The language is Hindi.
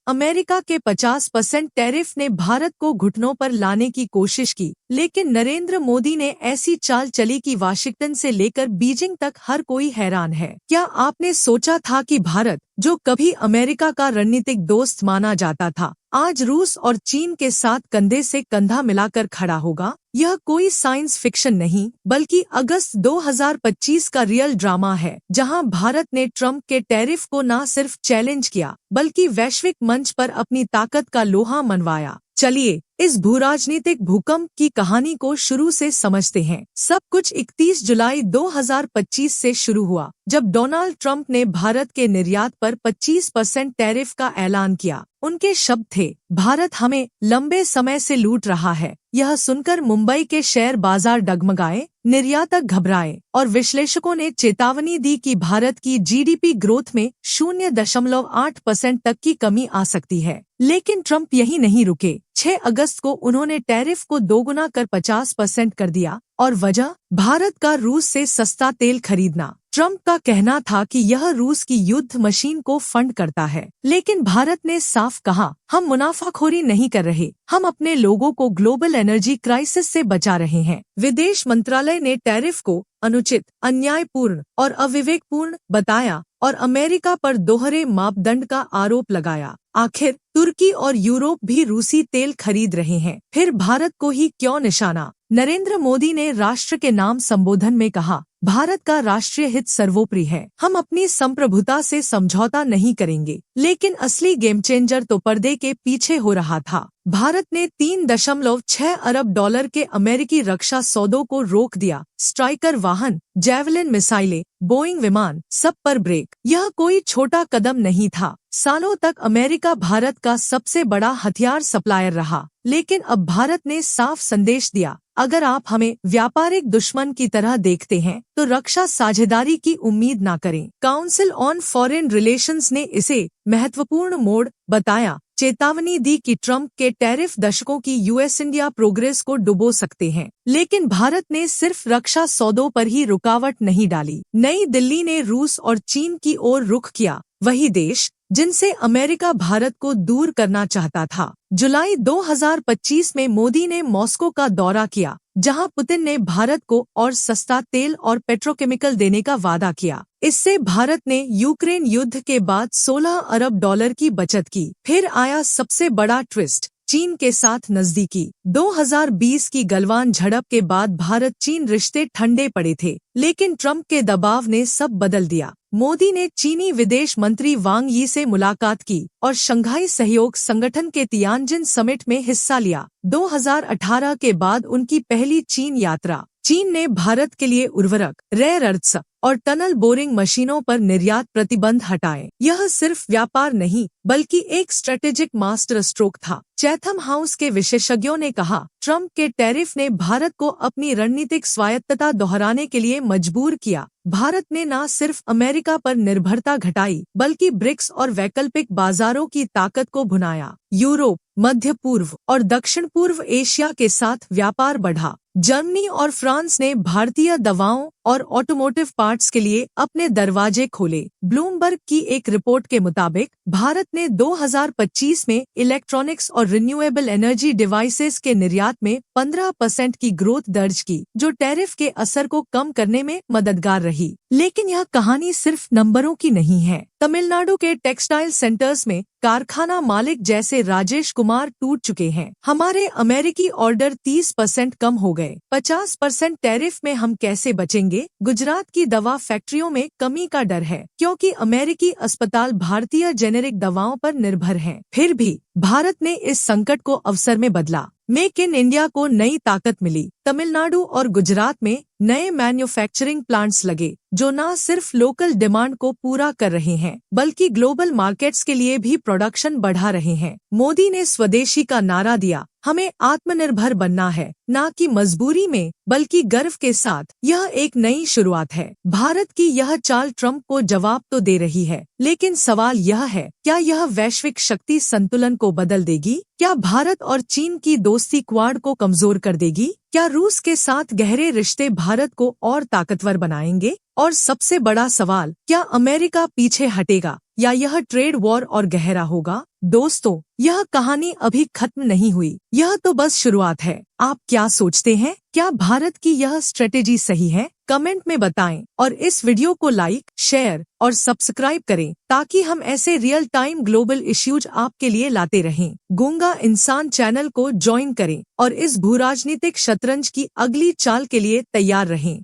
अमेरिका के 50% टैरिफ ने भारत को घुटनों पर लाने की कोशिश की, लेकिन नरेंद्र मोदी ने ऐसी चाल चली कि वाशिंगटन से लेकर बीजिंग तक हर कोई हैरान है। क्या आपने सोचा था कि भारत, जो कभी अमेरिका का रणनीतिक दोस्त माना जाता था, आज रूस और चीन के साथ कंधे से कंधा मिलाकर खड़ा होगा? यह कोई साइंस फिक्शन नहीं, बल्कि अगस्त 2025 का रियल ड्रामा है, जहां भारत ने ट्रंप के टैरिफ को न सिर्फ चैलेंज किया, बल्कि वैश्विक मंच पर अपनी ताकत का लोहा मनवाया। चलिए इस भूराजनीतिक भूकंप की कहानी को शुरू से समझते हैं। सब कुछ 31 जुलाई 2025 से शुरू हुआ, जब डोनाल्ड ट्रंप ने भारत के निर्यात पर 25% टैरिफ का ऐलान किया। उनके शब्द थे, भारत हमें लंबे समय से लूट रहा है। यह सुनकर मुंबई के शेयर बाजार डगमगाए, निर्यातक घबराए और विश्लेषकों ने चेतावनी दी कि भारत की जीडीपी ग्रोथ में 0.8% तक की कमी आ सकती है। लेकिन ट्रंप यही नहीं रुके। 6 अगस्त को उन्होंने टैरिफ को दोगुना कर 50% कर दिया, और वजह भारत का रूस से सस्ता तेल खरीदना। ट्रंप का कहना था कि यह रूस की युद्ध मशीन को फंड करता है, लेकिन भारत ने साफ कहा, हम मुनाफाखोरी नहीं कर रहे, हम अपने लोगों को ग्लोबल एनर्जी क्राइसिस से बचा रहे हैं। विदेश मंत्रालय ने टैरिफ को अनुचित, अन्यायपूर्ण और अविवेकपूर्ण बताया और अमेरिका पर दोहरे मापदंड का आरोप लगाया। आखिर तुर्की और यूरोप भी रूसी तेल खरीद रहे हैं, फिर भारत को ही क्यों निशाना? नरेंद्र मोदी ने राष्ट्र के नाम संबोधन में कहा, भारत का राष्ट्रीय हित सर्वोपरि है, हम अपनी संप्रभुता से समझौता नहीं करेंगे। लेकिन असली गेम चेंजर तो पर्दे के पीछे हो रहा था। भारत ने $3.6 अरब के अमेरिकी रक्षा सौदों को रोक दिया। स्ट्राइकर वाहन, जैवलिन मिसाइलें, बोइंग विमान, सब पर ब्रेक। यह कोई छोटा कदम नहीं था। सालों तक अमेरिका भारत का सबसे बड़ा हथियार सप्लायर रहा, लेकिन अब भारत ने साफ संदेश दिया, अगर आप हमें व्यापारिक दुश्मन की तरह देखते हैं, तो रक्षा साझेदारी की उम्मीद ना करें। काउंसिल ऑन फॉरेन रिलेशंस ने इसे महत्वपूर्ण मोड़ बताया, चेतावनी दी कि ट्रंप के टैरिफ दशकों की यूएस इंडिया प्रोग्रेस को डुबो सकते हैं। लेकिन भारत ने सिर्फ रक्षा सौदों पर ही रुकावट नहीं डाली। नई दिल्ली ने रूस और चीन की ओर रुख किया, वही देश जिनसे अमेरिका भारत को दूर करना चाहता था। जुलाई 2025 में मोदी ने मॉस्को का दौरा किया, जहां पुतिन ने भारत को और सस्ता तेल और पेट्रोकेमिकल देने का वादा किया। इससे भारत ने यूक्रेन युद्ध के बाद $16 अरब की बचत की। फिर आया सबसे बड़ा ट्विस्ट, चीन के साथ नजदीकी। 2020 की गलवान झड़प के बाद भारत चीन रिश्ते ठंडे पड़े थे, लेकिन ट्रंप के दबाव ने सब बदल दिया। मोदी ने चीनी विदेश मंत्री वांग यी से मुलाकात की और शंघाई सहयोग संगठन के तियानजिन समिट में हिस्सा लिया। 2018 के बाद उनकी पहली चीन यात्रा। चीन ने भारत के लिए उर्वरक, रेयर अर्थ्स और टनल बोरिंग मशीनों पर निर्यात प्रतिबंध हटाए। यह सिर्फ व्यापार नहीं, बल्कि एक स्ट्रेटेजिक मास्टर स्ट्रोक था। चैथम हाउस के विशेषज्ञों ने कहा, ट्रंप के टैरिफ ने भारत को अपनी रणनीतिक स्वायत्तता दोहराने के लिए मजबूर किया। भारत ने न सिर्फ अमेरिका पर निर्भरता घटाई, बल्कि ब्रिक्स और वैकल्पिक बाजारों की ताकत को भुनाया। यूरोप, मध्य पूर्व और दक्षिण पूर्व एशिया के साथ व्यापार बढ़ा। जर्मनी और फ्रांस ने भारतीय दवाओं और ऑटोमोटिव पार्ट्स के लिए अपने दरवाजे खोले। ब्लूमबर्ग की एक रिपोर्ट के मुताबिक भारत ने 2025 में इलेक्ट्रॉनिक्स और रिन्यूएबल एनर्जी डिवाइसेस के निर्यात में 15% की ग्रोथ दर्ज की, जो टैरिफ के असर को कम करने में मददगार रही। लेकिन यह कहानी सिर्फ नंबरों की नहीं है। तमिलनाडु के टेक्सटाइल सेंटर्स में कारखाना मालिक जैसे राजेश कुमार टूट चुके हैं। हमारे अमेरिकी ऑर्डर 30% कम हो गए। 50% टैरिफ में हम कैसे बचेंगे? गुजरात की दवा फैक्ट्रियों में कमी का डर है, क्योंकि अमेरिकी अस्पताल भारतीय जेनेरिक दवाओं पर निर्भर हैं। फिर भी भारत ने इस संकट को अवसर में बदला। मेक इन इंडिया को नई ताकत मिली। तमिलनाडु और गुजरात में नए मैन्युफैक्चरिंग प्लांट्स लगे, जो न सिर्फ लोकल डिमांड को पूरा कर रहे हैं, बल्कि ग्लोबल मार्केट्स के लिए भी प्रोडक्शन बढ़ा रहे हैं। मोदी ने स्वदेशी का नारा दिया, हमें आत्मनिर्भर बनना है, न कि मजबूरी में, बल्कि गर्व के साथ। यह एक नई शुरुआत है। भारत की यह चाल ट्रंप को जवाब तो दे रही है, लेकिन सवाल यह है, क्या यह वैश्विक शक्ति संतुलन को बदल देगी? क्या भारत और चीन की दोस्ती क्वाड को कमजोर कर देगी? क्या रूस के साथ गहरे रिश्ते भारत को और ताकतवर बनाएंगे? और सबसे बड़ा सवाल, क्या अमेरिका पीछे हटेगा या यह ट्रेड वॉर और गहरा होगा? दोस्तों, यह कहानी अभी खत्म नहीं हुई, यह तो बस शुरुआत है। आप क्या सोचते हैं? क्या भारत की यह स्ट्रेटेजी सही है? कमेंट में बताएं और इस वीडियो को लाइक, शेयर और सब्सक्राइब करें ताकि हम ऐसे रियल टाइम ग्लोबल इश्यूज आपके लिए लाते रहें। गूंगा इंसान चैनल को ज्वाइन करें और इस भूराजनीतिक शतरंज की अगली चाल के लिए तैयार रहें।